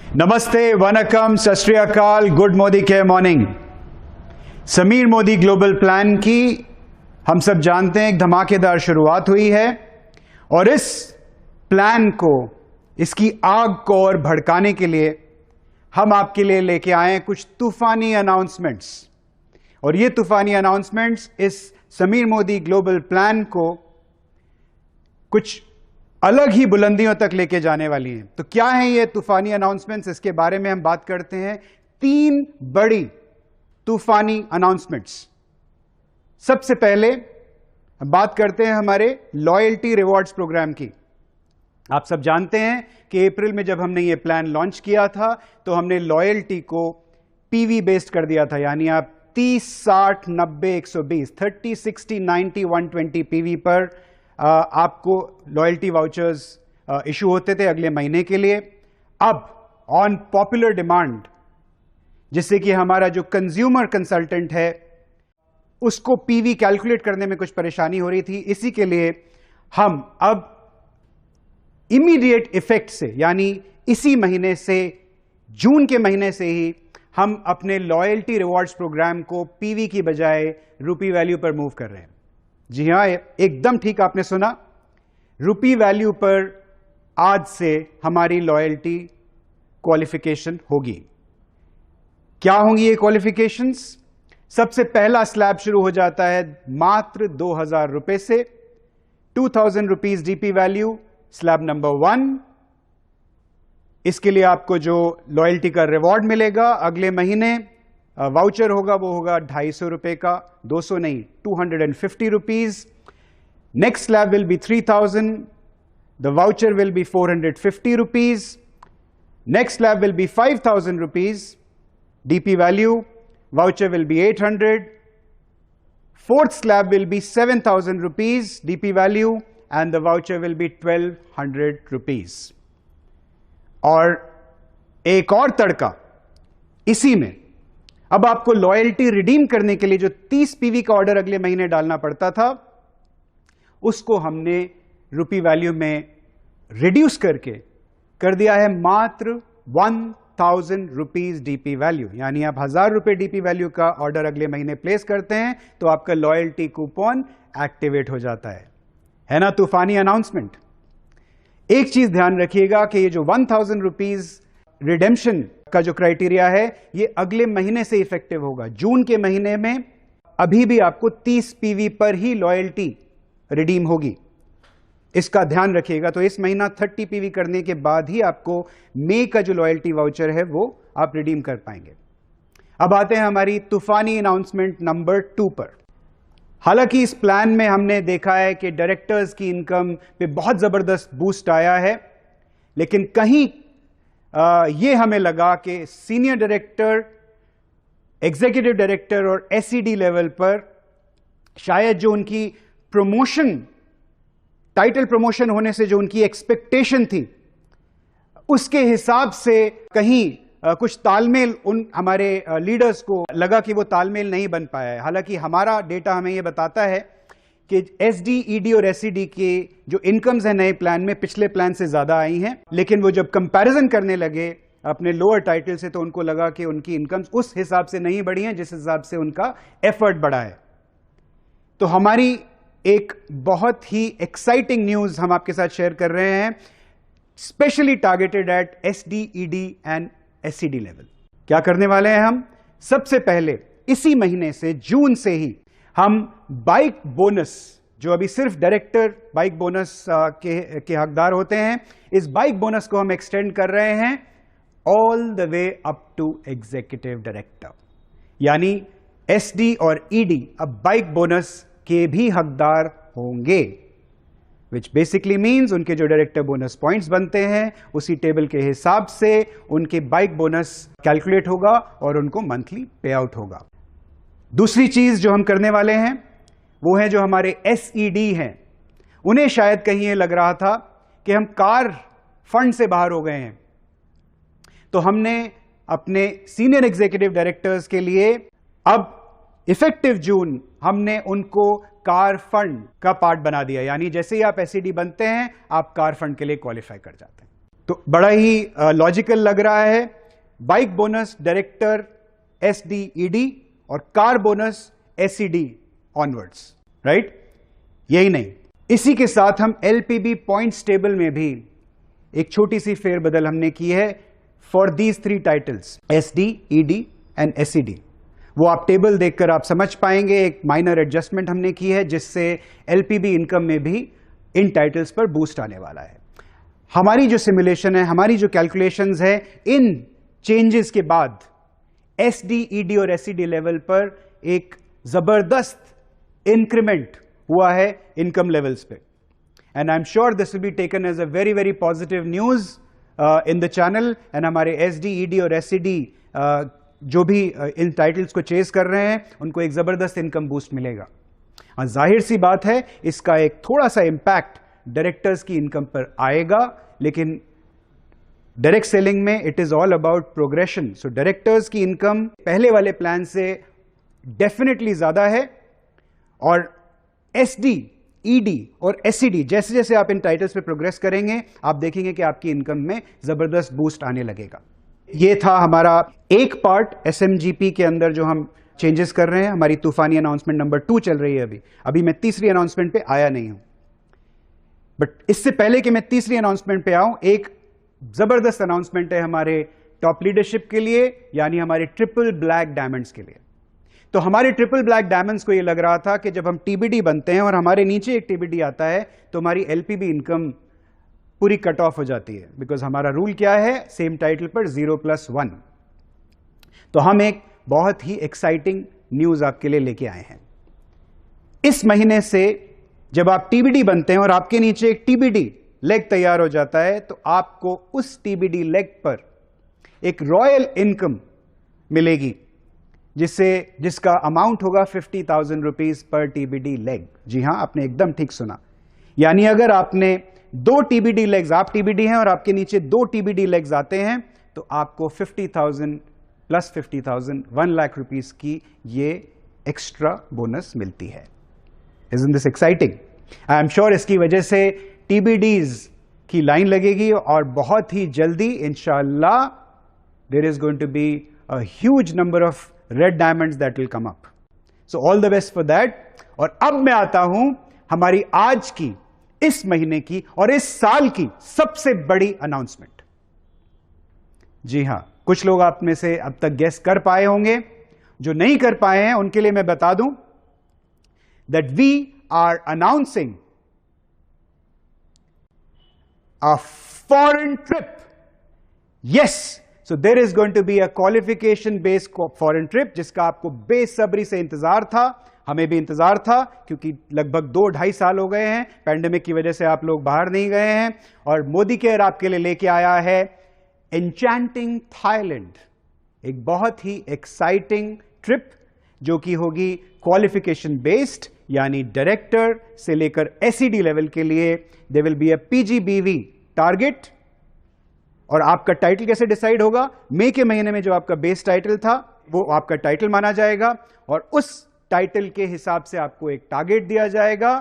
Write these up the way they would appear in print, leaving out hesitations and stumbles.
नमस्ते, वनकम, सत श्री अकाल, गुड मोदी के morning. Sameer Modi global plan की हम सब जानते हैं एक धमाकेदार शुरुआत हुई है और इस प्लान को, इसकी आग को और भड़काने के लिए हम आपके लिए लेके आए हैं कुछ तूफानी अनाउंसमेंट्स। और ये तूफानी अनाउंसमेंट्स इस समीर मोदी ग्लोबल प्लान को कुछ अलग ही बुलंदियों तक लेके जाने वाली हैं। तो क्या है ये तूफानी अनाउंसमेंट्स, इसके बारे में हम बात करते हैं। 3 बड़ी तूफानी अनाउंसमेंट्स। सबसे पहले बात करते हैं हमारे लॉयल्टी रिवॉर्ड्स प्रोग्राम की। आप सब जानते हैं कि अप्रैल में जब हमने ये प्लान लॉन्च किया था तो हमने लॉयल्टी को पीवी बेस्ड कर दिया था, यानी आप 30, 60, 90, 120, 30, 60, 90, 120 पीवी पर आपको लॉयल्टी वाउचर्स इशू होते थे अगले महीने के लिए। अब ऑन पॉपुलर डिमांड, जिससे कि हमारा जो कंज्यूमर कंसल्टेंट है उसको पीवी कैलकुलेट करने में कुछ परेशानी हो रही थी, इसी के लिए हम अब इमीडिएट इफेक्ट से, यानी इसी महीने से, जून के महीने से ही हम अपने लॉयल्टी रिवॉर्ड्स प्रोग्राम को पीवी की बजाय रूपी वैल्यू पर मूव कर रहे हैं। जी हां, एकदम ठीक आपने सुना, रूपी वैल्यू पर आज से हमारी लॉयल्टी क्वालिफिकेशन होगी। क्या होंगी ये क्वालिफिकेशंस? सबसे पहला स्लैब शुरू हो जाता है मात्र 2000 रुपए से, 2000 rupees DP value, slab number 1। इसके लिए आपको जो लॉयल्टी का रिवॉर्ड मिलेगा अगले महीने, वाउचर होगा, वो होगा 250 रुपए का, 200 नहीं, 250 rupees. Next slab will be 3000, the voucher will be 450 rupees. Next slab will be 5000 rupees DP value, voucher will be 800। Fourth slab will be 7000 rupees DP value and the voucher will be 1200 rupees. और एक और तड़का इसी में, अब आपको loyalty redeem करने के लिए जो 30 पीवी का ऑर्डर अगले महीने डालना पड़ता था, उसको हमने रूपी वैल्यू में रिड्यूस करके कर दिया है मात्र 1000 रुपीज डीपी वैल्यू। यानी आप 1000 रुपए डीपी वैल्यू का ऑर्डर अगले महीने प्लेस करते हैं तो आपका लॉयल्टी कूपन एक्टिवेट हो जाता है ना तूफानी अनाउंसमेंट। एक चीज ध्यान रखिएगा कि ये जो 1000 रुपीज रिडेम्पशन का जो क्राइटेरिया है, ये अगले महीने से इफेक्टिव होगा। जून के महीने में अभी भी आपको 30 पीवी पर ही लॉयल्टी रिडीम होगी, इसका ध्यान रखिएगा। तो इस महीना 30 पीवी करने के बाद ही आपको मई का जो लॉयल्टी वाउचर है वो आप रिडीम कर पाएंगे। अब आते हैं हमारी तूफानी अनाउंसमेंट नंबर 2 पर। हालांकि इस प्लान में हमने देखा है कि डायरेक्टर्स की इनकम पे बहुत जबरदस्त बूस्ट आया है, लेकिन कहीं ये हमें लगा कि सीनियर डायरेक्टर, एग्जीक्यूटिव डायरेक्टर और एसईडी लेवल पर शायद जो उनकी प्रमोशन, टाइटल प्रमोशन होने से जो उनकी एक्सपेक्टेशन थी, उसके हिसाब से कहीं कुछ तालमेल उन हमारे लीडर्स को लगा कि वो तालमेल नहीं बन पाया है। हालांकि हमारा डेटा हमें यह बताता है कि एसडी, ईडी और एसईडी के जो इनकम्स हैं नए प्लान में पिछले प्लान से ज्यादा आई हैं, लेकिन वो जब कंपैरिजन करने लगे अपने लोअर टाइटल से तो उनको लगा कि उनकी इनकम्स उस हिसाब से नहीं बढ़ी हैं जिस हिसाब से उनका एफर्ट बढ़ा है। तो हमारी एक बहुत ही एक्साइटिंग न्यूज हम आपके साथ शेयर कर रहे हैं, specially targeted eight SD, ED and SED level. क्या करने वाले हैं हम? सबसे पहले इसी महीने से, जून से ही, हम बाइक बोनस, जो अभी सिर्फ डायरेक्टर बाइक बोनस के हकदार होते हैं, इस बाइक बोनस को हम एक्सटेंड कर रहे हैं all the way up to executive director. यानी एसडी और ईडी अब बाइक बोनस के भी हकदार होंगे, विच बेसिकली मीन्स उनके जो डायरेक्टर बोनस पॉइंट्स बनते हैं उसी टेबल के हिसाब से उनके बाइक बोनस कैलकुलेट होगा और उनको मंथली पे आउट होगा। दूसरी चीज जो हम करने वाले हैं वो है जो हमारे एसईडी हैं, उन्हें शायद कहीं ये लग रहा था कि हम कार फंड से बाहर हो गए हैं, तो हमने अपने सीनियर एग्जीक्यूटिव डायरेक्टर्स के लिए अब इफेक्टिव जून हमने उनको कार फंड का पार्ट बना दिया। यानी जैसे ही आप एसईडी बनते हैं आप कार फंड के लिए क्वालिफाई कर जाते हैं। तो बड़ा ही लॉजिकल लग रहा है। बाइक बोनस डायरेक्टर SDED और car bonus SED onwards, right? यही नहीं, इसी के साथ हम LPB पॉइंट्स टेबल में भी एक छोटी सी फेरबदल हमने की है for these 3 titles SDED and SED। वो आप टेबल देखकर आप समझ पाएंगे, एक माइनर एडजस्टमेंट हमने की है जिससे LPB इनकम में भी इन टाइटल्स पर बूस्ट आने वाला है। हमारी जो सिमुलेशन है, हमारी जो कैलकुलेशंस है, इन चेंजेस के बाद SDED और SED लेवल पर एक जबरदस्त इंक्रीमेंट हुआ है इनकम लेवल्स पे, and I am sure this will be taken as a very very positive news in the channel. And हमारे SDED और SED जो भी इन टाइटल्स को चेज कर रहे हैं उनको एक जबरदस्त इनकम बूस्ट मिलेगा। जाहिर सी बात है इसका एक थोड़ा सा इंपैक्ट डायरेक्टर्स की इनकम पर आएगा, लेकिन डायरेक्ट सेलिंग में it is all about progression. So directors की इनकम पहले वाले प्लान से डेफिनेटली ज्यादा है, और SDED और SED जैसे जैसे आप इन टाइटल्स पे प्रोग्रेस करेंगे आप देखेंगे कि आपकी इनकम में जबरदस्त बूस्ट आने लगेगा। ये था हमारा एक पार्ट SMGP के अंदर जो हम चेंजेस कर रहे हैं। हमारी तूफानी अनाउंसमेंट नंबर 2 चल रही है अभी मैं तीसरी अनाउंसमेंट पे आया नहीं हूं। बट इससे पहले कि मैं तीसरी अनाउंसमेंट पे आऊं, एक जबरदस्त अनाउंसमेंट है हमारे टॉप लीडरशिप के लिए, यानी हमारे ट्रिपल ब्लैक डायमंड्स के लिए। तो हमारे ट्रिपल ब्लैक डायमंड्स को यह लग रहा था कि जब हम TBD बनते हैं और हमारे नीचे एक TBD आता है तो हमारी LPB इनकम पूरी कट ऑफ हो जाती है, बिकॉज हमारा रूल क्या है, सेम टाइटल पर 0+1। तो हम एक बहुत ही एक्साइटिंग न्यूज आपके लिए लेके आए हैं। इस महीने से जब आप TBD बनते हैं और आपके नीचे एक TBD लेग तैयार हो जाता है तो आपको उस TBD लेग पर एक रॉयल इनकम मिलेगी, जिसका अमाउंट होगा 50,000 रुपीज पर TBD लेग। जी हां, आपने एकदम ठीक सुना। यानी अगर आपने 2 TBD लेग्स, आप TBD हैं और आपके नीचे 2 TBD लेग्स आते हैं तो आपको 50,000 प्लस 50,000 1 लाख रुपीस की ये एक्स्ट्रा बोनस मिलती है। Isn't this exciting? I am sure इसकी वजह से TBDs की लाइन लगेगी और बहुत ही जल्दी इंशाअल्लाह there is going to be a huge number of red diamonds that will come up. So all the best for that. और अब मैं आता हूं हमारी आज की, इस महीने की और इस साल की सबसे बड़ी अनाउंसमेंट। जी हां, कुछ लोग आप में से अब तक गेस कर पाए होंगे, जो नहीं कर पाए हैं उनके लिए मैं बता दूं that we are announcing a foreign trip. Yes, so there is going to be a qualification based foreign trip, जिसका आपको बेसब्री से इंतजार था, हमें भी इंतजार था, क्योंकि लगभग 2-2.5 साल हो गए हैं पैंडेमिक की वजह से आप लोग बाहर नहीं गए हैं। और मोदी केयर आपके लिए लेके आया है एन्चेंटिंग थाईलैंड, एक बहुत ही एक्साइटिंग ट्रिप जो कि होगी क्वालिफिकेशन बेस्ड, यानी डायरेक्टर से लेकर SED लेवल के लिए there will be a PGBV target. और आपका टाइटल कैसे डिसाइड होगा? मई के महीने में जो आपका बेस टाइटल था वो आपका टाइटल माना जाएगा और उस टाइटल के हिसाब से आपको एक टारगेट दिया जाएगा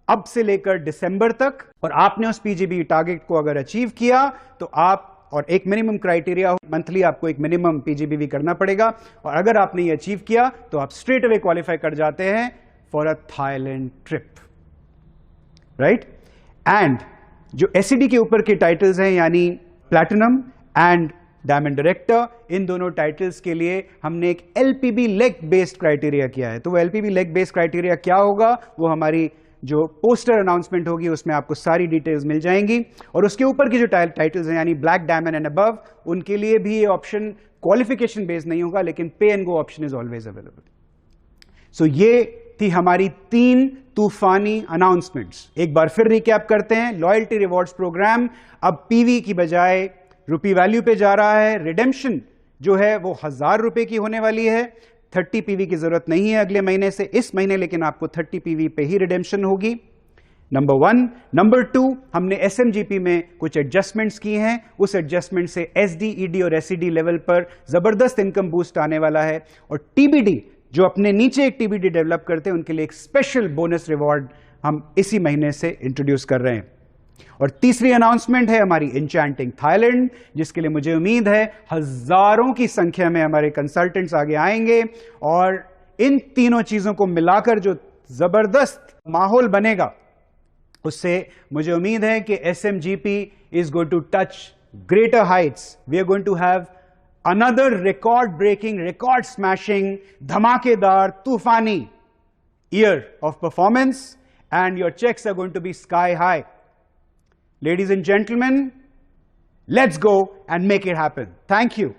अब से लेकर दिसंबर तक। और आपने उस PGB टारगेट को अगर अचीव किया तो आप, और एक मिनिमम क्राइटेरिया, मंथली आपको एक मिनिमम PGBV करना पड़ेगा, और अगर आपने ये अचीव किया तो आप स्ट्रेट अवे क्वालिफाई कर जाते हैं for a Thailand trip, right. And जो SED के ऊपर के टाइटल्स हैं, यानी प्लैटिनम एंड डायमंड डायरेक्टर, इन दोनों टाइटल्स के लिए हमने एक LPB लेग बेस्ड क्राइटेरिया किया है। तो वो LPB लेग बेस्ड क्राइटेरिया क्या होगा, वो हमारी जो पोस्टर अनाउंसमेंट होगी उसमें आपको सारी डिटेल्स मिल जाएंगी। और उसके ऊपर की जो टाइटल्स हैं, यानी ब्लैक डायमंड एंड अबव, उनके लिए भी ये ऑप्शन क्वालिफिकेशन बेस्ड नहीं होगा, लेकिन pay and go option is always available. So ये थी हमारी 3 तूफानी अनाउंसमेंट्स। एक बार फिर रिकैप करते हैं। लॉयल्टी रिवॉर्ड्स प्रोग्राम अब PV की बजाय रुपी वैल्यू पे जा रहा है। रिडेम्पशन जो है वो 1000 रुपए की होने वाली है। 30 PV की जरूरत नहीं है अगले महीने से, इस महीने लेकिन आपको 30 PV पे ही रिडेम्पशन होगी, नंबर 1। नंबर 2, हमने SMGP में कुछ एडजस्टमेंट्स की हैं। उस एडजस्टमेंट से SDED और SED लेवल पर जबरदस्त इनकम बूस्ट आने वाला है। और TBD जो अपने नीचे एक TBD डेवलप करते हैं उनके लिए एक स्पेशल बोनस रिवॉर्ड हम इसी महीने से इंट्रोड्यूस कर रहे हैं। और तीसरी अनाउंसमेंट है हमारी इंचैंटिंग थाईलैंड, जिसके लिए मुझे उम्मीद है हजारों की संख्या में हमारे कंसल्टेंट्स आगे आएंगे और इन तीनों चीजों को मिलाकर जो जबरदस्त माहौल बनेगा, उससे मुझे उम्मीद है कि SMGP is going to touch greater heights. We are going to have another record-breaking, record-smashing, धमाकेदार, तूफानी year of performance, and your checks are going to be sky high. Ladies and gentlemen, let's go and make it happen. Thank you.